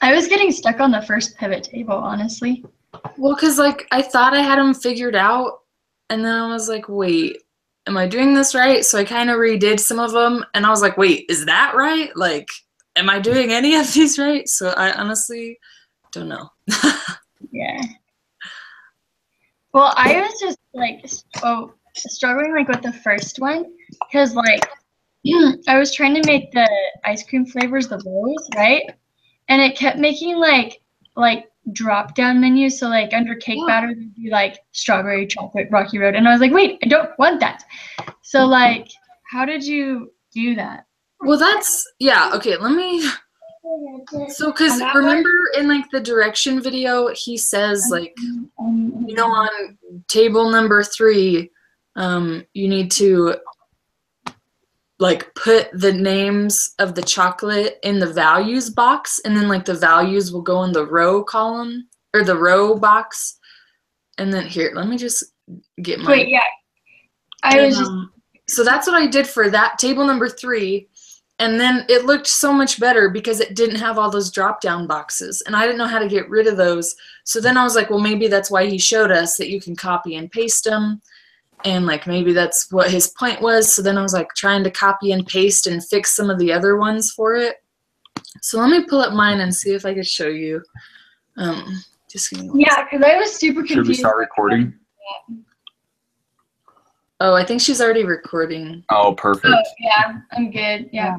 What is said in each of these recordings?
I was getting stuck on the first pivot table, honestly. Well, because like I thought I had them figured out, and then I was like, wait, am I doing this right? So I kind of redid some of them, and I was like, wait, is that right? Like, am I doing any of these right? So I honestly don't know. Yeah. Well, I was just like struggling like with the first one because like I was trying to make the ice cream flavors the rose, right? And it kept making like drop down menus. So like under cake batter there'd be like strawberry chocolate rocky road, and I was like, wait, I don't want that. So like, how did you do that? Well, that's yeah. Okay, let me. So, because remember in like the direction video, he says like, you know, on table number 3, you need to like put the names of the chocolate in the values box, and then like the values will go in the row column or the row box. And then here, let me just get my. Wait, yeah. I was just. So that's what I did for that table number 3. And then it looked so much better because it didn't have all those drop down boxes, and I didn't know how to get rid of those. So then I was like, well, maybe that's why he showed us that you can copy and paste them, and like maybe that's what his point was. So then I was like trying to copy and paste and fix some of the other ones for it. So let me pull up mine and see if I could show you. Just give me one Yeah, because I was super confused. Should we start recording? Oh, I think she's already recording. Oh, perfect. Oh, yeah, I'm good. Yeah,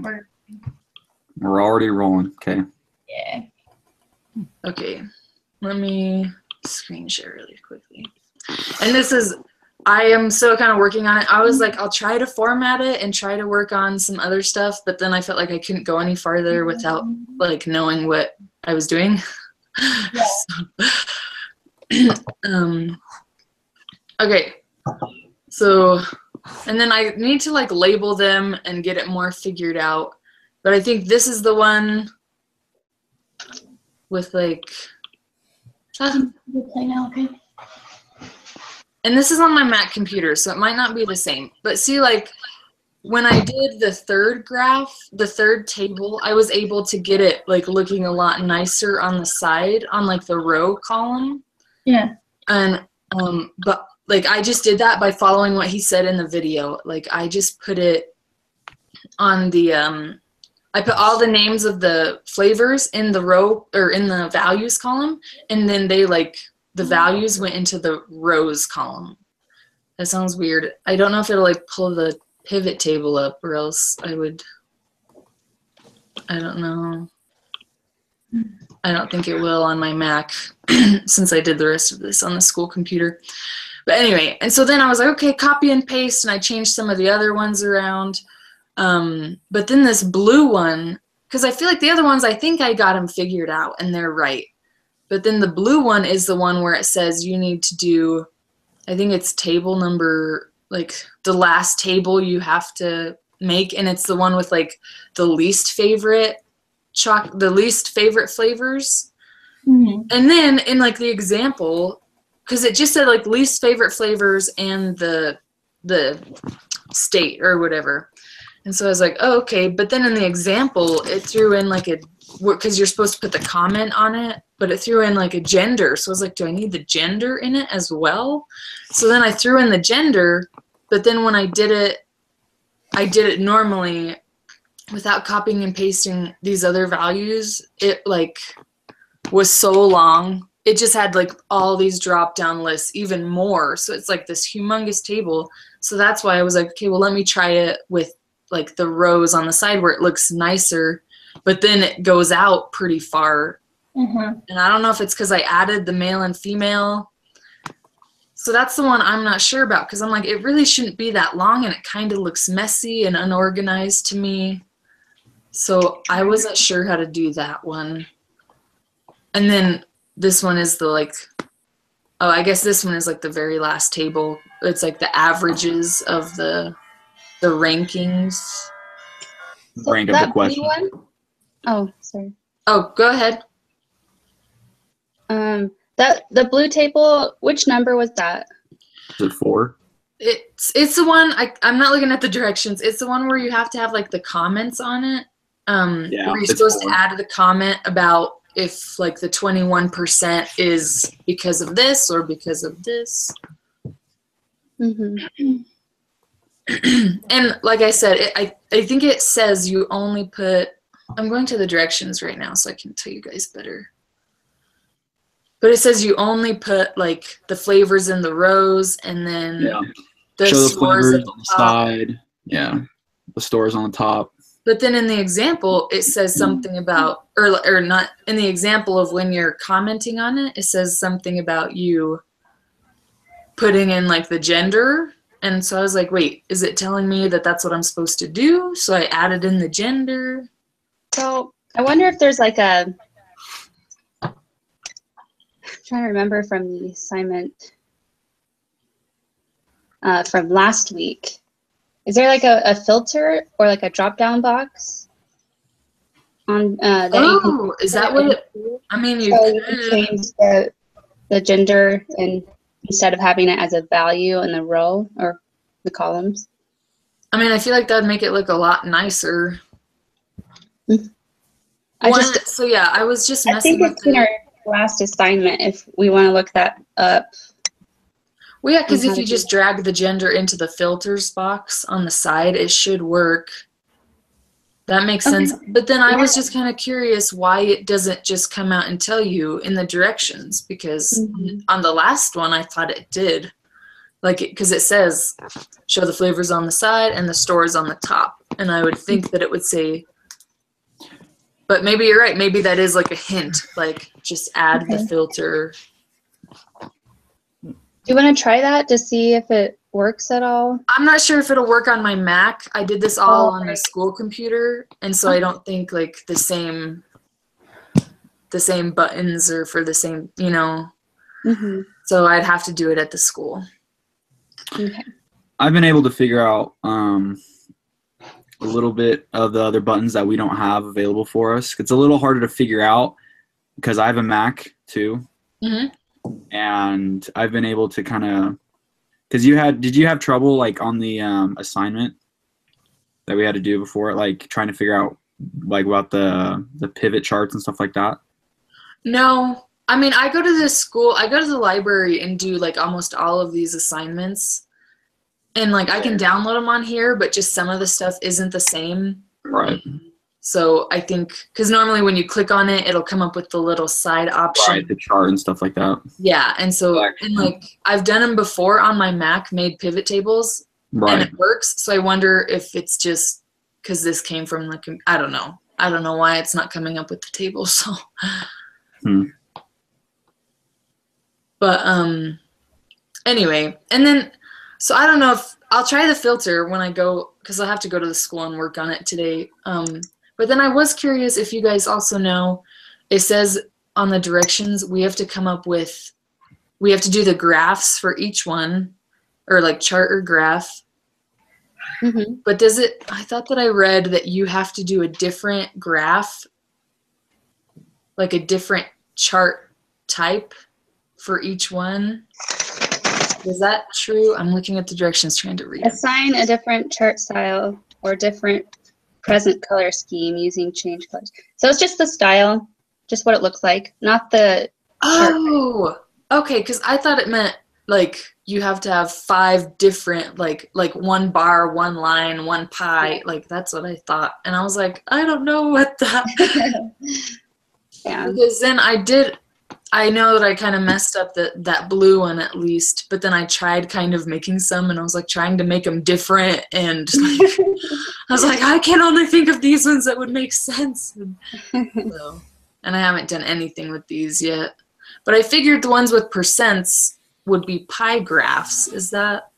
We're already rolling. Okay. Yeah. Okay, let me screen share really quickly. And this is, I am still kind of working on it. I was like, I'll try to format it and try to work on some other stuff, but then I felt like I couldn't go any farther without like knowing what I was doing. Yeah. Okay. So, and then I need to like label them and get it more figured out. But I think this is the one with like, Okay. and this is on my Mac computer, so it might not be the same. But see, like when I did the third graph, the third table, I was able to get it like looking a lot nicer on the side on like the row column. Yeah. And but like I just did that by following what he said in the video. Like I just put it on the I put all the names of the flavors in the row or in the values column, and then they like the values went into the rows column. That sounds weird. I don't know if it'll like pull the pivot table up, or else I would, I don't know. I don't think it will on my Mac since I did the rest of this on the school computer. But anyway, and so then I was like, okay, copy and paste, and I changed some of the other ones around. But then this blue one, because I feel like the other ones, I think I got them figured out and they're right. But then the blue one is the one where it says you need to do, I think it's table number, like the last table you have to make, and it's the one with like the least favorite the least favorite flavors. Mm-hmm. And then in like the example, because it just said like least favorite flavors and the state or whatever. And so I was like, oh, okay. But then in the example, it threw in like a, because you're supposed to put the comment on it, but it threw in like a gender. So I was like, do I need the gender in it as well? So then I threw in the gender, but then when I did it normally without copying and pasting these other values. It like was so long. It just had like all these drop down lists, even more. So it's like this humongous table. So that's why I was like, okay, well, let me try it with like the rows on the side where it looks nicer, but then it goes out pretty far. Mm-hmm. And I don't know if it's because I added the male and female. So that's the one I'm not sure about, because I'm like, it really shouldn't be that long, and it kind of looks messy and unorganized to me. So I wasn't sure how to do that one. And then this one is the like, oh, I guess this one is like the very last table. It's like the averages of the rankings. So rank of the question. One? Oh, sorry. Oh, go ahead. The blue table, which number was that? Is it 4? It's the one, I'm not looking at the directions. It's the one where you have to have like the comments on it. Yeah, were you it's supposed to 4. add the comment about if like the 21% is because of this or because of this? Mm-hmm. And like I said, I think it says you only put, I'm going to the directions right now so I can tell you guys better. But it says you only put like the flavors in the rows and then Yeah. the Show the stores flavors at the on the top. side. Yeah. The stores on the top. But then in the example, it says something about, or not, in the example of when you're commenting on it, it says something about you putting in like the gender. And so I was like, wait, is it telling me that that's what I'm supposed to do? So I added in the gender. So I wonder if there's like a, I'm trying to remember from the assignment from last week. Is there like a filter or like a drop down box on that you can? Oh, is that what it, I mean, you So you can could. change the gender and instead of having it as a value in the row or the columns. I mean, I feel like that'd make it look a lot nicer. I just So yeah, I was just I messing think with it's in our last assignment if we want to look that up. Well, yeah, because if you just drag the gender into the filters box on the side, it should work. That makes sense. But then I was just kind of curious why it doesn't just come out and tell you in the directions, because on the last one, I thought it did. Like, because it says, show the flavors on the side and the stores on the top. And I would think that it would say, but maybe you're right. Maybe that is like a hint, like just add the filter. Do you want to try that to see if it works at all? I'm not sure if it'll work on my Mac. I did this all on a school computer, and so I don't think like the same buttons are for the same, you know. So I'd have to do it at the school. Okay. I've been able to figure out a little bit of the other buttons that we don't have available for us. It's a little harder to figure out because I have a Mac too. And I've been able to kind of, because did you have trouble like on the assignment that we had to do before, like trying to figure out like about the pivot charts and stuff like that? No, I mean, I go to the library and do like almost all of these assignments, and like I can download them on here, but just some of the stuff isn't the same. Right. So I think, because normally when you click on it, it'll come up with the little side option. Right, the chart and stuff like that. Yeah, and so, and like, I've done them before on my Mac, made pivot tables, and it works. So I wonder if it's just because this came from the, I don't know. I don't know why it's not coming up with the table, so. But, anyway, and then, so I don't know if, I'll try the filter when I go, because I'll have to go to the school and work on it today. But then I was curious if you guys also know, it says on the directions, we have to do the graphs for each one, or like chart or graph. But I thought that I read that you have to do a different graph, like a different chart type for each one. Is that true? I'm looking at the directions trying to read. Assign a different chart style or different present color scheme using change colors. So it's just the style, just what it looks like, not the chart. Oh, okay, because I thought it meant like you have to have 5 different, like one bar, one line, one pie. Like that's what I thought. And I was like, I don't know what that. Because then I know that I kind of messed up that blue one at least, but then I tried kind of making some, and I was like trying to make them different, and like, I was like, I can only think of these ones that would make sense. And I haven't done anything with these yet, but I figured the ones with percents would be pie graphs. Is that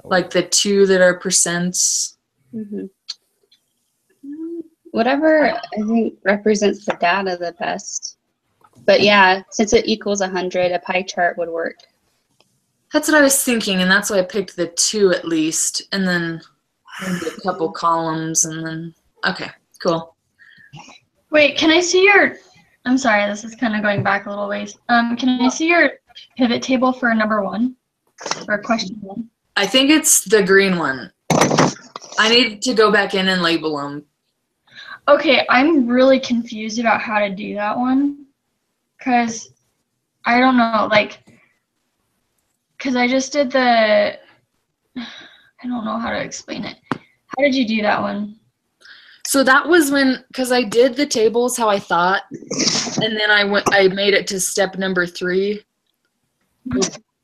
like the 2 that are percents? Whatever I think represents the data the best. But yeah, since it equals 100, a pie chart would work. That's what I was thinking, and that's why I picked the 2 at least, and then maybe a couple columns, and then, okay, cool. Wait, can I see your, I'm sorry, this is kind of going back a little ways. Can I see your pivot table for number 1, or question 1? I think it's the green one. I need to go back in and label them. Okay, I'm really confused about how to do that one. Because I don't know, like, because I just did the, I don't know how to explain it. How did you do that one? So that was when, because I did the tables how I thought, and then I made it to step number 3.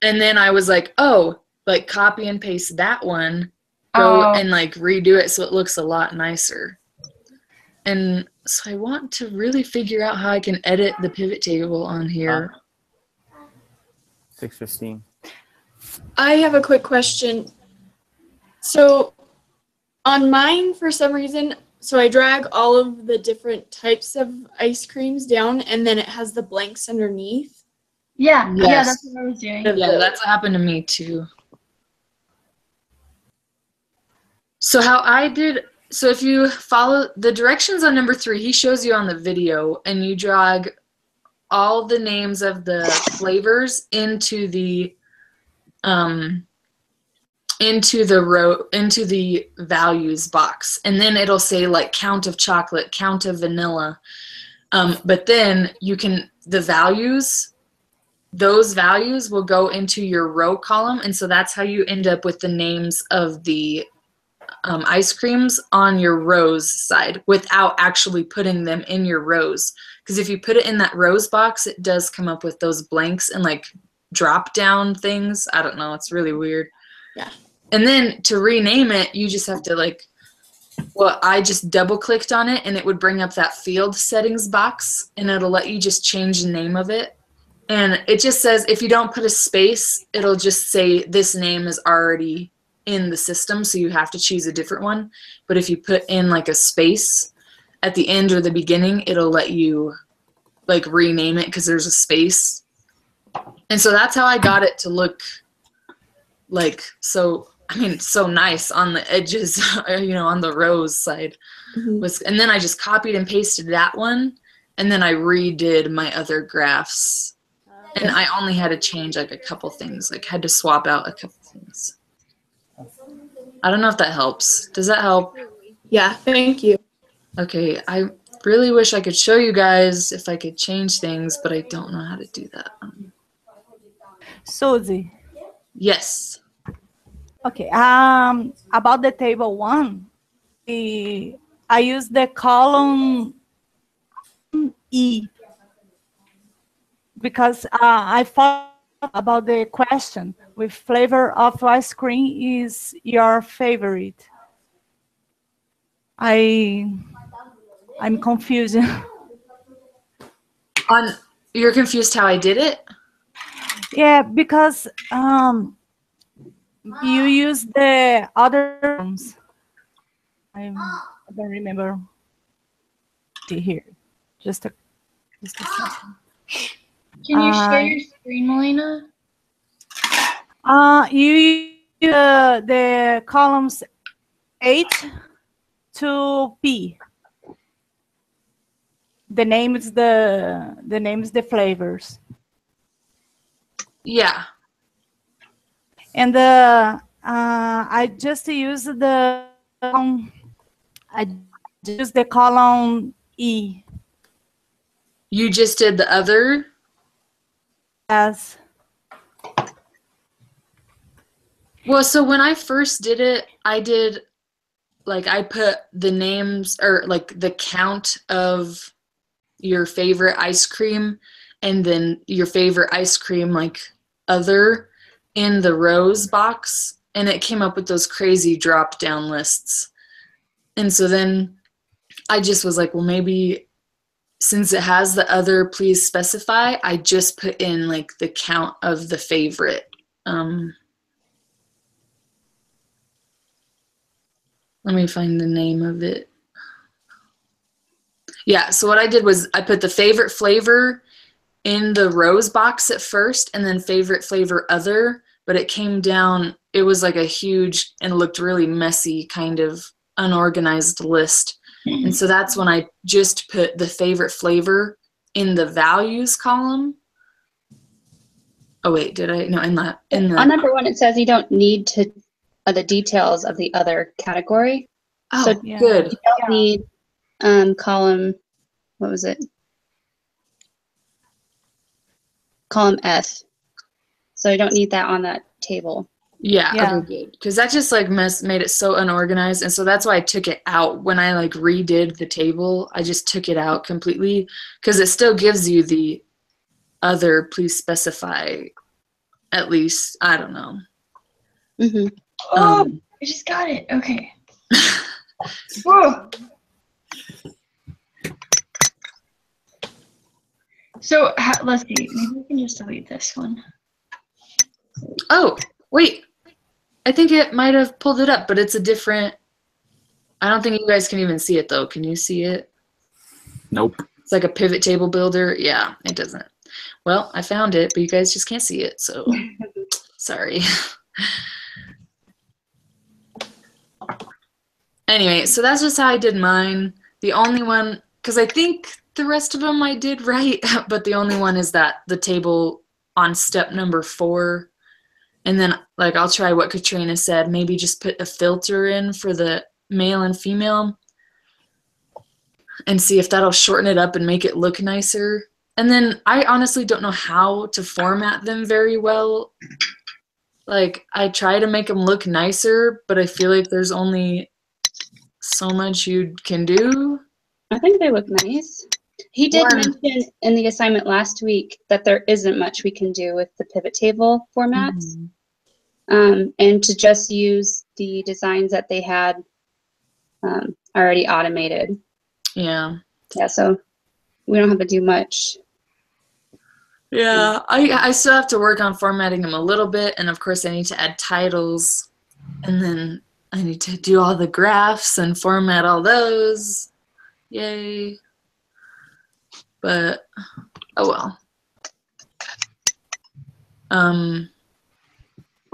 And then I was like, oh, like copy and paste that one, go and like redo it so it looks a lot nicer. And so I want to really figure out how I can edit the pivot table on here. 6:15. I have a quick question. So on mine, for some reason, so I drag all of the different types of ice creams down, and then it has the blanks underneath. Yeah, Yes. yeah, that's what I was doing. Yeah, that's what happened to me too. So how I did, so if you follow the directions on number 3, he shows you on the video, and you drag all the names of the flavors into the values box, and then it'll say like count of chocolate, count of vanilla, but then you can, those values will go into your row column, and so that's how you end up with the names of the ice creams on your rows side without actually putting them in your rows. Because if you put it in that rows box, it does come up with those blanks and like drop down things. I don't know, it's really weird. Yeah. And then to rename it, you just have to like, well, I just double clicked on it and it would bring up that field settings box, and it'll let you just change the name of it. And it just says, if you don't put a space, it'll just say this name is already in the system, so you have to choose a different one. But if you put in like a space at the end or the beginning, it'll let you like rename it because there's a space. And so that's how I got it to look like, so, I mean, so nice on the edges, you know, on the rows side. Mm-hmm. And then I just copied and pasted that one, and then I redid my other graphs. And I only had to change like a couple things, like had to swap out a couple things. I don't know if that helps. Does that help? Yeah, thank you. Okay, I really wish I could show you guys if I could change things, but I don't know how to do that. Susie. Yes. Okay. About the table 1, I use the column E because I thought about the question with flavor of ice cream is your favorite. I'm confused. You're confused how I did it? Yeah, because you use the other terms. I don't remember. See here, just a second. Can you share your screen, Melina? You use the columns 8 to P. The names the flavors. Yeah. And I just use the column E. You just did the other? Yes. Well, so when I first did it, I did, like, I put the names, or like the count of your favorite ice cream, and then your favorite ice cream, like other, in the rows box, and it came up with those crazy drop down lists. And so then I just was like, well, maybe since it has the other please specify, I just put in like the count of the favorite. Let me find the name of it. Yeah, so what I did was I put the favorite flavor in the rows box at first, and then favorite flavor other, but it came down, it was like a huge and looked really messy, kind of unorganized list. And so that's when I just put the favorite flavor in the values column. Oh wait, did I? No, in the on number 1 it says you don't need to the details of the other category. Oh, So good. you don't need column, what was it? Column F. So I don't need that on that table. Yeah, Yeah. okay, good. Because that just like made it so unorganized, and so that's why I took it out when I like redid the table. I just took it out completely because it still gives you the other. Please specify at least. I don't know. Mm-hmm. Oh, Um, I just got it. Okay. Whoa. So let's see. Maybe we can just delete this one. Oh, wait. I think it might have pulled it up, but it's a different. I don't think you guys can even see it though. Can you see it? Nope. It's like a pivot table builder. Yeah, it doesn't. Well, I found it, but you guys just can't see it, so sorry. Anyway, so that's just how I did mine. The only one, because I think the rest of them I did right, but the only one is that the table on step number 4. And then, like, I'll try what Katrina said. Maybe just put a filter in for the male and female and see if that'll shorten it up and make it look nicer. And then I honestly don't know how to format them very well. Like, I try to make them look nicer, but I feel like there's only so much you can do. I think they look nice. He did One. mention in the assignment last week that there isn't much we can do with the pivot table formats, and to just use the designs that they had already automated. Yeah. Yeah, so we don't have to do much. Yeah, I still have to work on formatting them a little bit, and of course I need to add titles, and then I need to do all the graphs and format all those. Yay. But, oh well.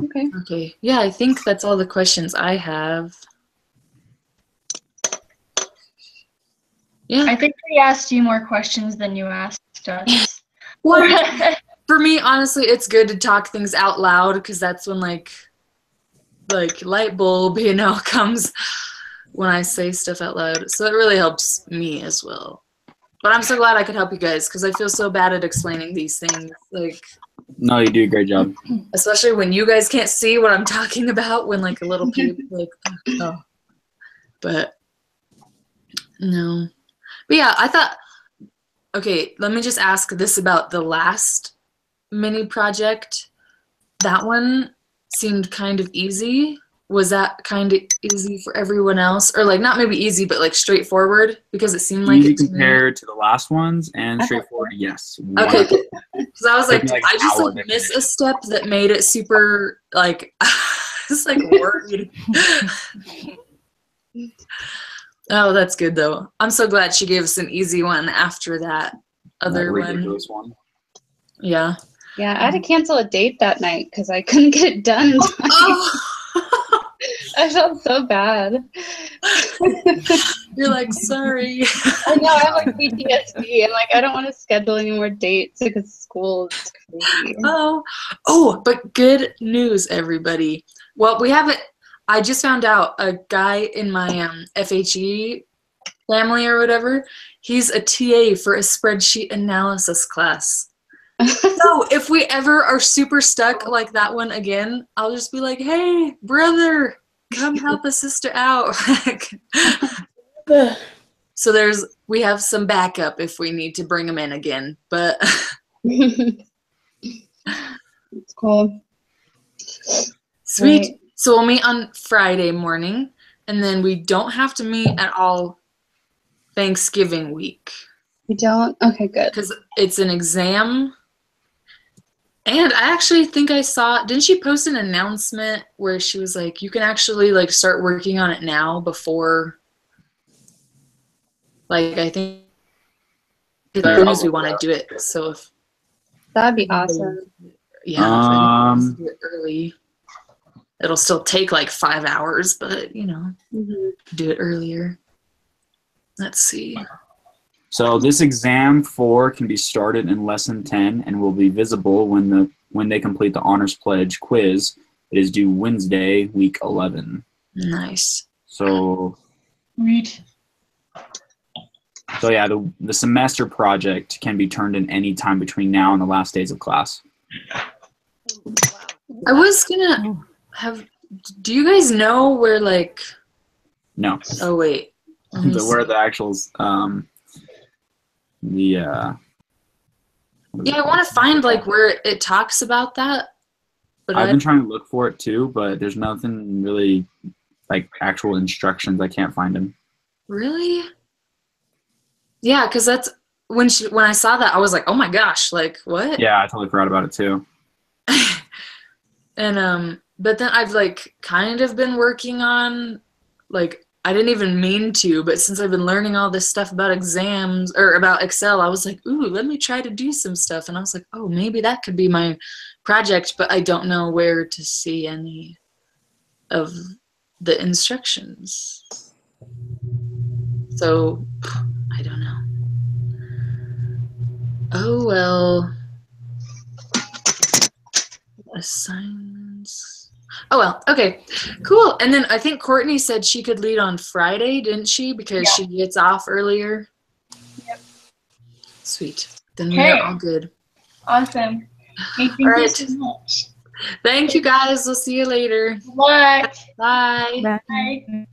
Okay. Okay, yeah, I think that's all the questions I have. Yeah. I think we asked you more questions than you asked us. Well, for me, honestly, it's good to talk things out loud because that's when like light bulb, comes when I say stuff out loud. So it really helps me as well. But I'm so glad I could help you guys because I feel so bad at explaining these things. Like, No, you do a great job. especially when you guys can't see what I'm talking about when like a little kid like, oh. But no. But yeah, I thought, okay, let me just ask this about the last mini project. That one seemed kind of easy. Was that kind of easy for everyone else? Or like not maybe easy, but like straightforward? Because it seemed like Easy it to me. compared to the last ones and straightforward, yes. Okay, because I was like, Took me did like I just an hour like to miss finish. a step that made it super like just like worried. Oh, that's good though. I'm so glad she gave us an easy one after that other That one. ridiculous one. Yeah. Yeah, I had to cancel a date that night because I couldn't get it done in time. Oh, I felt so bad. you're like, sorry. I know, I have like PTSD. I'm like, I don't want to schedule any more dates because school is crazy. Oh, but good news, everybody. Well, we haven't. I just found out a guy in my FHE family or whatever. He's a TA for a spreadsheet analysis class. So if we ever are super stuck like that one again, I'll just be like, hey, brother, come help a sister out. So we have some backup if we need to bring them in again. But It's cool. sweet. Right. So we'll meet on Friday morning, and then we don't have to meet at all Thanksgiving week You don't? Okay, good. because it's an exam. And I actually think I saw, didn't she post an announcement where she was like, you can actually like start working on it now before, like, I think as soon as we want to do it. So if, That'd be awesome. yeah, if anyone wants to do it early, it'll still take like 5 hours, but Mhm. do it earlier. Let's see. So this exam 4 can be started in lesson 10 and will be visible when they complete the honors pledge quiz. It is due Wednesday, week 11. Nice. So Read. So yeah, the semester project can be turned in any time between now and the last days of class. I was gonna have. Do you guys know where like? No. Oh wait. Where the actuals Yeah, I want to find like where it talks about that. But I've been trying to look for it too, but there's nothing really like actual instructions. I can't find them. Really? Yeah, because that's when I saw that, I was like, oh my gosh, like what? Yeah, I totally forgot about it too. And but then I've like kind of been working on like I didn't even mean to, but since I've been learning all this stuff about exams or about Excel, I was like, ooh, let me try to do some stuff. And I was like, oh, maybe that could be my project, but I don't know where to see any of the instructions. So I don't know. Oh, well. Assignments. Oh, well. Okay. Cool. And then I think Courtney said she could lead on Friday, didn't she? Because she gets off earlier. Yep. Sweet. Then we're all good. Awesome. Hey, thank you so much. Thank you, guys. We'll see you later. Good luck. Bye. Bye. Bye.